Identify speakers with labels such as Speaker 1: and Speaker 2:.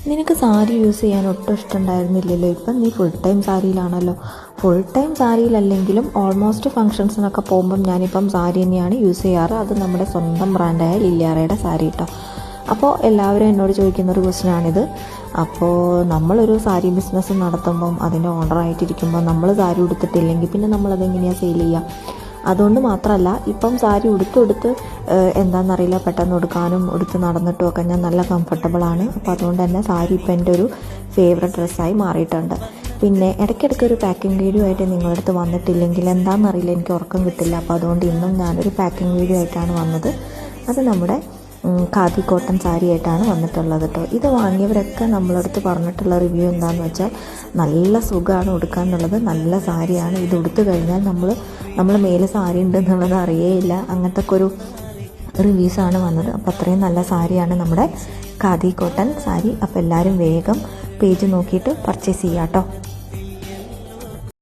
Speaker 1: നിനക്ക് സാരി യൂസ് ചെയ്യാൻ ഒട്ടും ഇഷ്ടമുണ്ടായിരുന്നില്ലല്ലോ, ഇപ്പം നീ ഫുൾ ടൈം സാരിയിലാണല്ലോ. ഫുൾ ടൈം സാരിയിലല്ലെങ്കിലും ഓൾമോസ്റ്റ് ഫങ്ഷൻസിനൊക്കെ പോകുമ്പം ഞാനിപ്പം സാരി തന്നെയാണ് യൂസ് ചെയ്യാറ്. അത് നമ്മുടെ സ്വന്തം ബ്രാൻഡായ ലില്ലിയാറയുടെ സാരി കേട്ടോ. അപ്പോൾ എല്ലാവരും എന്നോട് ചോദിക്കുന്നൊരു ക്വസ്റ്റ്യനാണിത്. അപ്പോൾ നമ്മളൊരു സാരി ബിസിനസ് നടത്തുമ്പം അതിൻ്റെ ഓണറായിട്ടിരിക്കുമ്പോൾ നമ്മൾ സാരി ഉടുത്തിട്ടില്ലെങ്കിൽ പിന്നെ നമ്മളതെങ്ങനെയാണ് സെയിൽ ചെയ്യുക? അതുകൊണ്ട് മാത്രമല്ല, ഇപ്പം സാരി ഉടുത്ത് എന്താണെന്നറിയില്ല, പെട്ടെന്ന് ഉടുക്കാനും ഉടുത്ത് നടന്നിട്ടും ഒക്കെ ഞാൻ നല്ല കംഫർട്ടബിളാണ്. അപ്പോൾ അതുകൊണ്ട് തന്നെ സാരി ഇപ്പം എൻ്റെ ഒരു ഫേവററ്റ് ഡ്രസ്സായി മാറിയിട്ടുണ്ട്. പിന്നെ ഇടയ്ക്കിടയ്ക്ക് ഒരു പാക്കിംഗ് വീഡിയോ ആയിട്ട് നിങ്ങളുടെ അടുത്ത് വന്നിട്ടില്ലെങ്കിൽ എന്താണെന്നറിയില്ല, എനിക്ക് ഉറക്കം കിട്ടില്ല. അപ്പോൾ അതുകൊണ്ട് ഇന്നും ഞാനൊരു പാക്കിംഗ് വീഡിയോ ആയിട്ടാണ് വന്നത്. അത് നമ്മുടെ ഖാദി കോട്ടൺ സാരി ആയിട്ടാണ് വന്നിട്ടുള്ളത് കേട്ടോ. ഇത് വാങ്ങിയവരൊക്കെ നമ്മളടുത്ത് പറഞ്ഞിട്ടുള്ള റിവ്യൂ എന്താണെന്ന് വെച്ചാൽ നല്ല സുഖമാണ് ഉടുക്കാൻ എന്നുള്ളത്, നല്ല സാരിയാണ്, ഇത് ഉടുത്തു കഴിഞ്ഞാൽ നമ്മൾ മേലെ സാരി ഉണ്ടെന്നുള്ളത് അറിയേയില്ല, അങ്ങനത്തെ ഒക്കെ ഒരു റിവ്യൂസാണ് വന്നത്. അപ്പോൾ അത്രയും നല്ല സാരിയാണ് നമ്മുടെ ഖാദി കോട്ടൺ സാരി. അപ്പോൾ എല്ലാവരും വേഗം പേജ് നോക്കിയിട്ട് പർച്ചേസ് ചെയ്യാം കേട്ടോ.